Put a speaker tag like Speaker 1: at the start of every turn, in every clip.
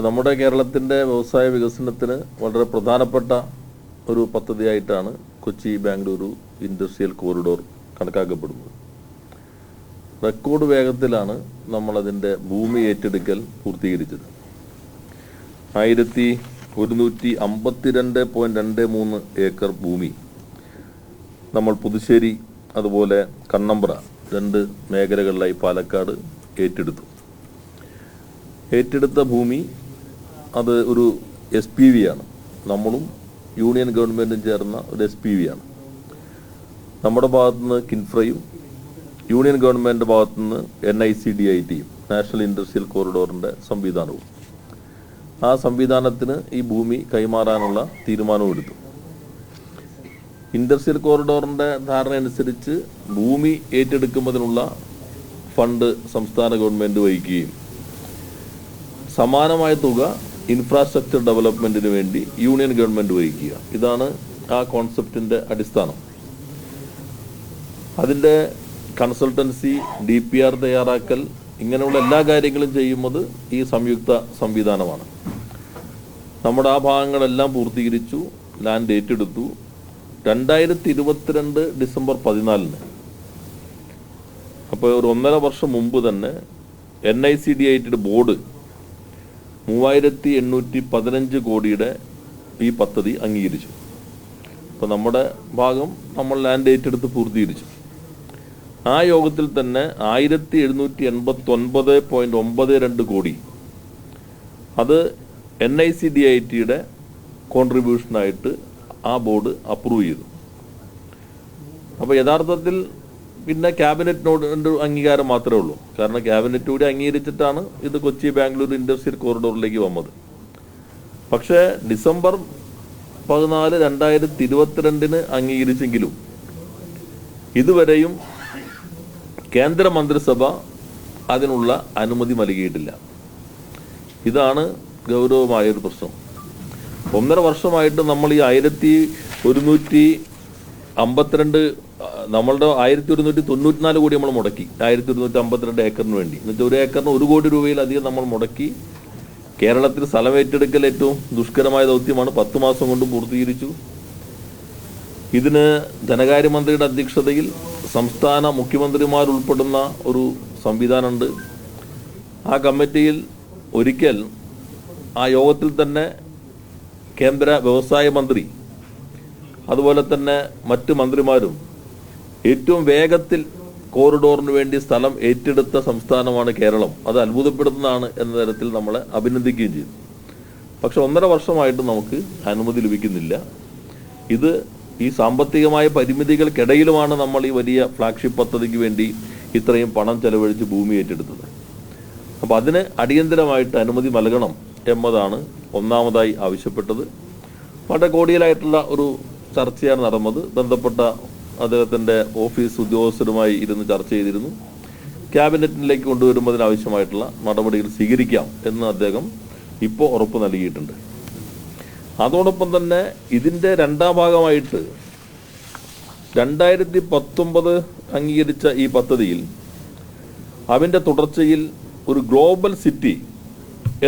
Speaker 1: നമ്മുടെ കേരളത്തിൻ്റെ വ്യവസായ വികസനത്തിന് വളരെ പ്രധാനപ്പെട്ട ഒരു പദ്ധതിയായിട്ടാണ് കൊച്ചി ബാംഗ്ലൂരു ഇൻഡസ്ട്രിയൽ കോറിഡോർ കണക്കാക്കപ്പെടുന്നത്. റെക്കോർഡ് വേഗത്തിലാണ് നമ്മളതിൻ്റെ ഭൂമി ഏറ്റെടുക്കൽ പൂർത്തീകരിച്ചത്. 1152.23 ഏക്കർ ഭൂമി നമ്മൾ പുതുശ്ശേരി അതുപോലെ കണ്ണമ്പ്ര രണ്ട് മേഖലകളിലായി പാലക്കാട് ഏറ്റെടുത്ത ഭൂമി അത് ഒരു SPV ആണ്. നമ്മളും യൂണിയൻ ഗവൺമെൻറ്റും ചേർന്ന ഒരു SPV ആണ്. നമ്മുടെ ഭാഗത്തുനിന്ന് കിൻഫ്രയും യൂണിയൻ ഗവൺമെൻറ് ഭാഗത്തുനിന്ന് NICDITയും നാഷണൽ ഇൻഡസ്ട്രിയൽ കോറിഡോറിൻ്റെ സംവിധാനവും ആ സംവിധാനത്തിന് ഈ ഭൂമി കൈമാറാനുള്ള തീരുമാനവും എടുത്തു. ഇൻഡസ്ട്രിയൽ കോറിഡോറിൻ്റെ ധാരണ അനുസരിച്ച് ഭൂമി ഏറ്റെടുക്കുന്നതിനുള്ള ഫണ്ട് സംസ്ഥാന ഗവൺമെൻറ് വഹിക്കുകയും സമാനമായ തുക ഇൻഫ്രാസ്ട്രക്ചർ ഡെവലപ്മെൻറ്റിന് വേണ്ടി യൂണിയൻ ഗവൺമെൻറ് വഹിക്കുക. ഇതാണ് ആ കോൺസെപ്റ്റിൻ്റെ അടിസ്ഥാനം. അതിൻ്റെ കൺസൾട്ടൻസി, DPR തയ്യാറാക്കൽ, ഇങ്ങനെയുള്ള എല്ലാ കാര്യങ്ങളും ചെയ്യുന്നത് ഈ സംയുക്ത സംവിധാനമാണ്. നമ്മുടെ ആ ഭാഗങ്ങളെല്ലാം പൂർത്തീകരിച്ചു, ലാൻഡ് ഏറ്റെടുത്തു. 2022 ഡിസംബർ 14 അപ്പോൾ ഒരു 1.5 വർഷം മുമ്പ് തന്നെ NICDITയുടെ ബോർഡ് 3815 കോടിയുടെ ഈ പദ്ധതി അംഗീകരിച്ചു. അപ്പോൾ നമ്മുടെ ഭാഗം നമ്മൾ ലാൻഡ് ഏറ്റെടുത്ത് പൂർത്തീകരിച്ചു. ആ യോഗത്തിൽ തന്നെ 1789.92 കോടി അത് NICDITയുടെ കോൺട്രിബ്യൂഷനായിട്ട് ആ ബോർഡ് അപ്രൂവ് ചെയ്തു. അപ്പോൾ യഥാർത്ഥത്തിൽ പിന്നെ ക്യാബിനറ്റിനോട് അംഗീകാരം മാത്രമേ ഉള്ളൂ. കാരണം ക്യാബിനറ്റ് കൂടി അംഗീകരിച്ചിട്ടാണ് ഇത് കൊച്ചി ബാംഗ്ലൂർ ഇൻഡസ്ട്രിയൽ കോറിഡോറിലേക്ക് വന്നത്. പക്ഷേ ഡിസംബർ 14, 2022 അംഗീകരിച്ചെങ്കിലും ഇതുവരെയും കേന്ദ്ര മന്ത്രിസഭ അതിനുള്ള അനുമതി നൽകിയിട്ടില്ല. ഇതാണ് ഗൗരവമായൊരു പ്രശ്നം. 1.5 വർഷമായിട്ട് നമ്മൾ ഈ 1152 നമ്മളുടെ 1194 കോടി നമ്മൾ മുടക്കി 1152 ഏക്കറിന് വേണ്ടി. എന്നുവെച്ചാൽ ഒരു ഏക്കറിന് 1 കോടി രൂപയിലധികം നമ്മൾ മുടക്കി. കേരളത്തിൽ സ്ഥലം ഏറ്റെടുക്കൽ ഏറ്റവും ദുഷ്കരമായ ദൗത്യമാണ്. 10 മാസം കൊണ്ട് പൂർത്തീകരിച്ചു. ഇതിന് ധനകാര്യമന്ത്രിയുടെ അധ്യക്ഷതയിൽ സംസ്ഥാന മുഖ്യമന്ത്രിമാരുൾപ്പെടുന്ന ഒരു സംവിധാനമുണ്ട്. ആ കമ്മിറ്റിയിൽ ഒരിക്കൽ ആ യോഗത്തിൽ തന്നെ കേന്ദ്ര വ്യവസായ മന്ത്രി അതുപോലെ തന്നെ മറ്റ് മന്ത്രിമാരും ഏറ്റവും വേഗത്തിൽ കോറിഡോറിന് വേണ്ടി സ്ഥലം ഏറ്റെടുത്ത സംസ്ഥാനമാണ് കേരളം, അത് അത്ഭുതപ്പെടുത്തുന്നതാണ് എന്ന തരത്തിൽ നമ്മളെ അഭിനന്ദിക്കുകയും ചെയ്തു. പക്ഷെ 1.5 വർഷമായിട്ട് നമുക്ക് അനുമതി ലഭിക്കുന്നില്ല. ഇത് ഈ സാമ്പത്തികമായ പരിമിതികൾക്കിടയിലുമാണ് നമ്മൾ ഈ വലിയ ഫ്ലാഗ്ഷിപ്പ് പദ്ധതിക്ക് വേണ്ടി ഇത്രയും പണം ചെലവഴിച്ച് ഭൂമി ഏറ്റെടുത്തത്. അപ്പോൾ അതിന് അടിയന്തരമായിട്ട് അനുമതി നൽകണം എന്നതാണ് ഒന്നാമതായി ആവശ്യപ്പെട്ടത്. വളരെ കോടിയിലായിട്ടുള്ള ഒരു ചർച്ചയാണ് നടന്നത്. ബന്ധപ്പെട്ട അദ്ദേഹത്തിൻ്റെ ഓഫീസ് ഉദ്യോഗസ്ഥരുമായി ഇരുന്ന് ചർച്ച ചെയ്തിരുന്നു. ക്യാബിനറ്റിലേക്ക് കൊണ്ടുവരുന്നതിനാവശ്യമായിട്ടുള്ള നടപടികൾ സ്വീകരിക്കാം എന്ന് അദ്ദേഹം ഇപ്പോൾ ഉറപ്പ് നൽകിയിട്ടുണ്ട്. അതോടൊപ്പം തന്നെ ഇതിൻ്റെ രണ്ടാം ഭാഗമായിട്ട് 2019 അംഗീകരിച്ച ഈ പദ്ധതിയിൽ അതിൻ്റെ തുടർച്ചയിൽ ഒരു ഗ്ലോബൽ സിറ്റി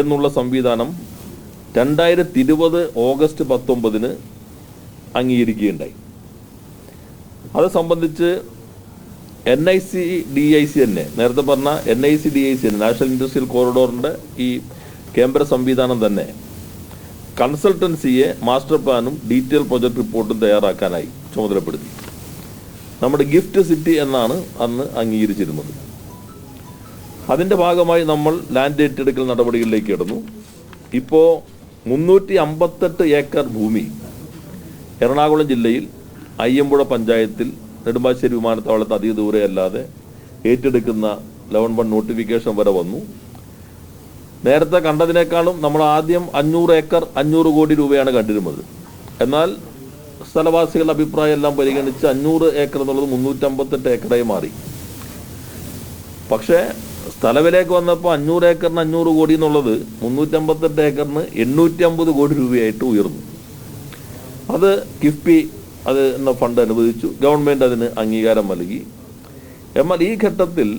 Speaker 1: എന്നുള്ള സംവിധാനം 2020 ഓഗസ്റ്റ് 19 അംഗീകരിക്കുകയുണ്ടായി. അത് സംബന്ധിച്ച് NICDIC തന്നെ, നേരത്തെ പറഞ്ഞ NICDIC നാഷണൽ ഇൻഡസ്ട്രിയൽ കോറിഡോറിൻ്റെ ഈ കേന്ദ്ര സംവിധാനം തന്നെ കൺസൾട്ടൻസിയെ മാസ്റ്റർ പ്ലാനും ഡീറ്റെയിൽ പ്രൊജക്ട് റിപ്പോർട്ടും തയ്യാറാക്കാനായി ചുമതലപ്പെടുത്തി. നമ്മുടെ ഗിഫ്റ്റ് സിറ്റി എന്നാണ് അന്ന് അംഗീകരിച്ചിരുന്നത്. അതിൻ്റെ ഭാഗമായി നമ്മൾ ലാൻഡ് ഏറ്റെടുക്കൽ നടപടികളിലേക്ക് കടന്നു. ഇപ്പോൾ 358 ഏക്കർ ഭൂമി എറണാകുളം ജില്ലയിൽ അയ്യമ്പുഴ പഞ്ചായത്തിൽ നെടുമ്പാശ്ശേരി വിമാനത്താവളത്ത് അധിക ദൂരെ അല്ലാതെ ഏറ്റെടുക്കുന്ന 11 നോട്ടിഫിക്കേഷൻ വരെ വന്നു. നേരത്തെ കണ്ടതിനേക്കാളും നമ്മൾ ആദ്യം 500 ഏക്കർ 500 കോടി രൂപയാണ് കണ്ടിരുന്നത്. എന്നാൽ സ്ഥലവാസികളുടെ അഭിപ്രായം എല്ലാം പരിഗണിച്ച് 500 ഏക്കർ എന്നുള്ളത് 358 ഏക്കറായി മാറി. പക്ഷേ സ്ഥലവിലേക്ക് വന്നപ്പോൾ 500 ഏക്കറിന് 500 കോടി എന്നുള്ളത് 358 ഏക്കറിന് 850 കോടി രൂപയായിട്ട് ഉയർന്നു. അത് കിഫ്ബി അത് എന്ന ഫണ്ട് അനുവദിച്ചു. ഗവൺമെൻറ് അതിന് അംഗീകാരം നൽകി. എന്നാൽ ഈ ഘട്ടത്തിൽ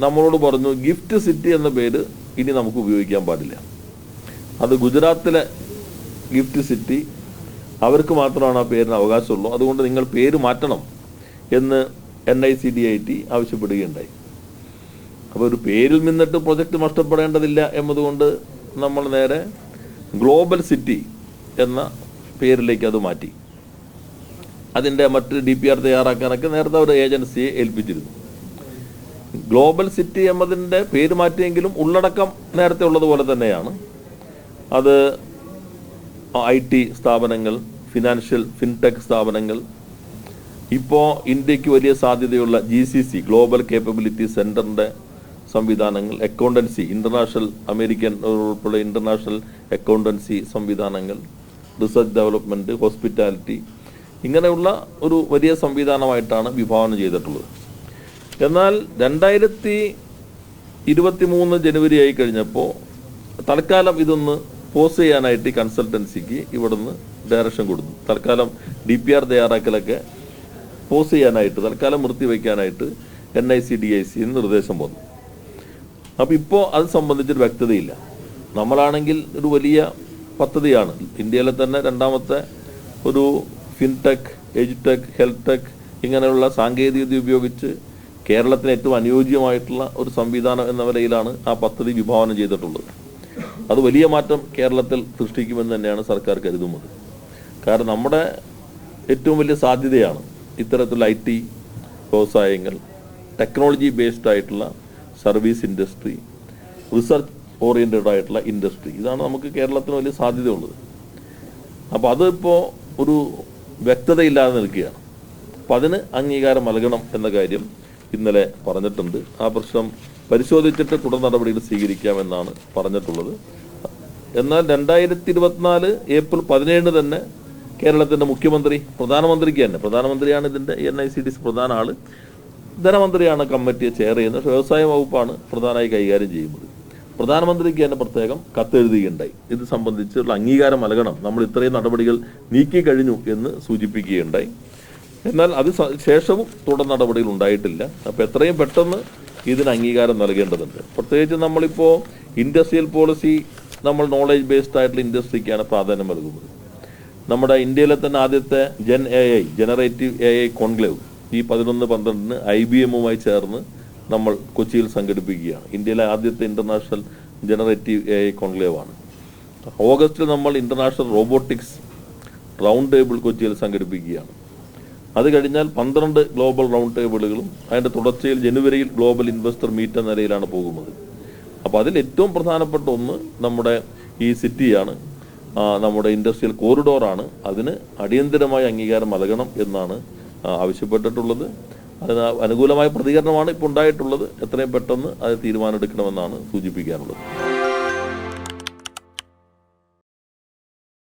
Speaker 1: നമ്മളോട് പറഞ്ഞു ഗിഫ്റ്റ് സിറ്റി എന്ന പേര് ഇനി നമുക്ക് ഉപയോഗിക്കാൻ പാടില്ല. അത് ഗുജറാത്തിലെ ഗിഫ്റ്റ് സിറ്റി, അവർക്ക് മാത്രമാണ് ആ പേരിന് അവകാശമുള്ളൂ. അതുകൊണ്ട് നിങ്ങൾ പേര് മാറ്റണം എന്ന് NICDIT ആവശ്യപ്പെടുകയുണ്ടായി. അപ്പോൾ ഒരു പേരിൽ നിന്നിട്ട് പ്രൊജക്റ്റ് നഷ്ടപ്പെടേണ്ടതില്ല എന്നതുകൊണ്ട് നമ്മൾ നേരെ ഗ്ലോബൽ സിറ്റി എന്ന പേരിലേക്ക് അത് മാറ്റി. അതിൻ്റെ മറ്റ് DPR തയ്യാറാക്കാനൊക്കെ നേരത്തെ ഒരു ഏജൻസിയെ ഏൽപ്പിച്ചിരുന്നു. ഗ്ലോബൽ സിറ്റി എന്നതിൻ്റെ പേര് മാറ്റിയെങ്കിലും ഉള്ളടക്കം നേരത്തെ ഉള്ളതുപോലെ തന്നെയാണ്. അത് IT സ്ഥാപനങ്ങൾ, ഫിൻടെക് സ്ഥാപനങ്ങൾ, ഇപ്പോൾ ഇന്ത്യക്ക് വലിയ സാധ്യതയുള്ള GCC ഗ്ലോബൽ കേപ്പബിലിറ്റി സെൻറ്ററിൻ്റെ സംവിധാനങ്ങൾ, അക്കൗണ്ടൻസി, അമേരിക്കൻ ഉൾപ്പെടെ ഇൻ്റർനാഷണൽ അക്കൗണ്ടൻസി സംവിധാനങ്ങൾ, റിസർച്ച് ഡെവലപ്മെൻറ്റ്, ഹോസ്പിറ്റാലിറ്റി, ഇങ്ങനെയുള്ള ഒരു വലിയ സംവിധാനമായിട്ടാണ് വിഭാവനം ചെയ്തിട്ടുള്ളത്. എന്നാൽ 2023 ജനുവരി ആയി കഴിഞ്ഞപ്പോൾ തൽക്കാലം ഇതൊന്ന് പോസ് ചെയ്യാനായിട്ട് ഈ കൺസൾട്ടൻസിക്ക് ഇവിടുന്ന് ഡയറക്ഷൻ കൊടുത്തു. തൽക്കാലം DPR തയ്യാറാക്കലൊക്കെ പോസ് ചെയ്യാനായിട്ട്, തൽക്കാലം നിർത്തിവെക്കാനായിട്ട് NICDIC നിർദ്ദേശം വന്നു. അപ്പോൾ ഇപ്പോൾ അത് സംബന്ധിച്ചൊരു വ്യക്തതയില്ല. നമ്മളാണെങ്കിൽ ഒരു വലിയ പദ്ധതിയാണ്, ഇന്ത്യയിലെ തന്നെ രണ്ടാമത്തെ ഒരു ഫിൻടെക്, എജ്ടെക്, ഹെൽത്ത് ടെക് ഇങ്ങനെയുള്ള സാങ്കേതികത ഉപയോഗിച്ച് കേരളത്തിന് ഏറ്റവും അനുയോജ്യമായിട്ടുള്ള ഒരു സംവിധാനം എന്ന നിലയിലാണ് ആ പദ്ധതി വിഭാവനം ചെയ്തിട്ടുള്ളത്. അത് വലിയ മാറ്റം കേരളത്തിൽ സൃഷ്ടിക്കുമെന്ന് തന്നെയാണ് സർക്കാർ കരുതുന്നത്. കാരണം നമ്മുടെ ഏറ്റവും വലിയ സാധ്യതയാണ് ഇത്തരത്തിലുള്ള IT വ്യവസായങ്ങൾ, ടെക്നോളജി ബേസ്ഡ് ആയിട്ടുള്ള സർവീസ് ഇൻഡസ്ട്രി, റിസർച്ച് ഓറിയൻറ്റഡ് ആയിട്ടുള്ള ഇൻഡസ്ട്രി. ഇതാണ് നമുക്ക് കേരളത്തിന് വലിയ സാധ്യതയുള്ളത്. അപ്പോൾ അതിപ്പോൾ ഒരു വ്യക്തതയില്ലാതെ നിൽക്കുകയാണ്. അപ്പോൾ അതിന് അംഗീകാരം നൽകണം എന്ന കാര്യം ഇന്നലെ പറഞ്ഞിട്ടുണ്ട്. ആ പ്രശ്നം പരിശോധിച്ചിട്ട് തുടർ നടപടികൾ സ്വീകരിക്കാമെന്നാണ് പറഞ്ഞിട്ടുള്ളത്. എന്നാൽ 2024 ഏപ്രിൽ 17 തന്നെ കേരളത്തിൻ്റെ മുഖ്യമന്ത്രി, പ്രധാനമന്ത്രിയാണ് ഇതിൻ്റെ NICDIC പ്രധാന ആൾ, ധനമന്ത്രിയാണ് കമ്മിറ്റിയെ ചെയർ ചെയ്യുന്നത്. വ്യവസായ വകുപ്പാണ് പ്രധാനമായി കൈകാര്യം ചെയ്യുന്നത്. പ്രധാനമന്ത്രിക്ക് തന്നെ പ്രത്യേകം കത്തെഴുതുകയുണ്ടായി. ഇത് സംബന്ധിച്ചുള്ള അംഗീകാരം നൽകണം, നമ്മൾ ഇത്രയും നടപടികൾ നീക്കി കഴിഞ്ഞു എന്ന് സൂചിപ്പിക്കുകയുണ്ടായി. എന്നാൽ അത് ശേഷവും തുടർ നടപടികൾ ഉണ്ടായിട്ടില്ല. അപ്പോൾ എത്രയും പെട്ടെന്ന് ഇതിന് അംഗീകാരം നൽകേണ്ടതുണ്ട്. പ്രത്യേകിച്ച് നമ്മളിപ്പോൾ ഇൻഡസ്ട്രിയൽ പോളിസി, നമ്മൾ നോളേജ് ബേസ്ഡ് ആയിട്ടുള്ള ഇൻഡസ്ട്രിക്കാണ് പ്രാധാന്യം നൽകുന്നത്. നമ്മുടെ ഇന്ത്യയിലെ തന്നെ ആദ്യത്തെ ജനറേറ്റീവ് AI കോൺക്ലേവ് ഈ 11-12 IBM-മായി ചേർന്ന് നമ്മൾ കൊച്ചിയിൽ സംഘടിപ്പിക്കുകയാണ്. ഇന്ത്യയിലെ ആദ്യത്തെ ഇൻ്റർനാഷണൽ ജനറേറ്റീവ് AI കോൺക്ലേവ് ആണ്. ഓഗസ്റ്റിൽ നമ്മൾ ഇൻ്റർനാഷണൽ റോബോട്ടിക്സ് റൗണ്ട് ടേബിൾ കൊച്ചിയിൽ സംഘടിപ്പിക്കുകയാണ്. അത് കഴിഞ്ഞാൽ 12 ഗ്ലോബൽ റൗണ്ട് ടേബിളുകളും അതിൻ്റെ തുടർച്ചയിൽ ജനുവരിയിൽ ഗ്ലോബൽ ഇൻവെസ്റ്റർ മീറ്റ് എന്ന നിലയിലാണ് പോകുന്നത്. അപ്പോൾ അതിൽ ഏറ്റവും പ്രധാനപ്പെട്ട ഒന്ന് നമ്മുടെ ഈ സിറ്റിയാണ്, നമ്മുടെ ഇൻഡസ്ട്രിയൽ കോറിഡോറാണ്. അതിന് അടിയന്തരമായ അംഗീകാരം നൽകണം എന്നാണ് ആവശ്യപ്പെട്ടിട്ടുള്ളത്. അതിന് അനുകൂലമായ പ്രതികരണമാണ് ഇപ്പോൾ ഉണ്ടായിട്ടുള്ളത്. എത്രയും പെട്ടെന്ന് അത് തീരുമാനമെടുക്കണമെന്നാണ് സൂചിപ്പിക്കാനുള്ളത്.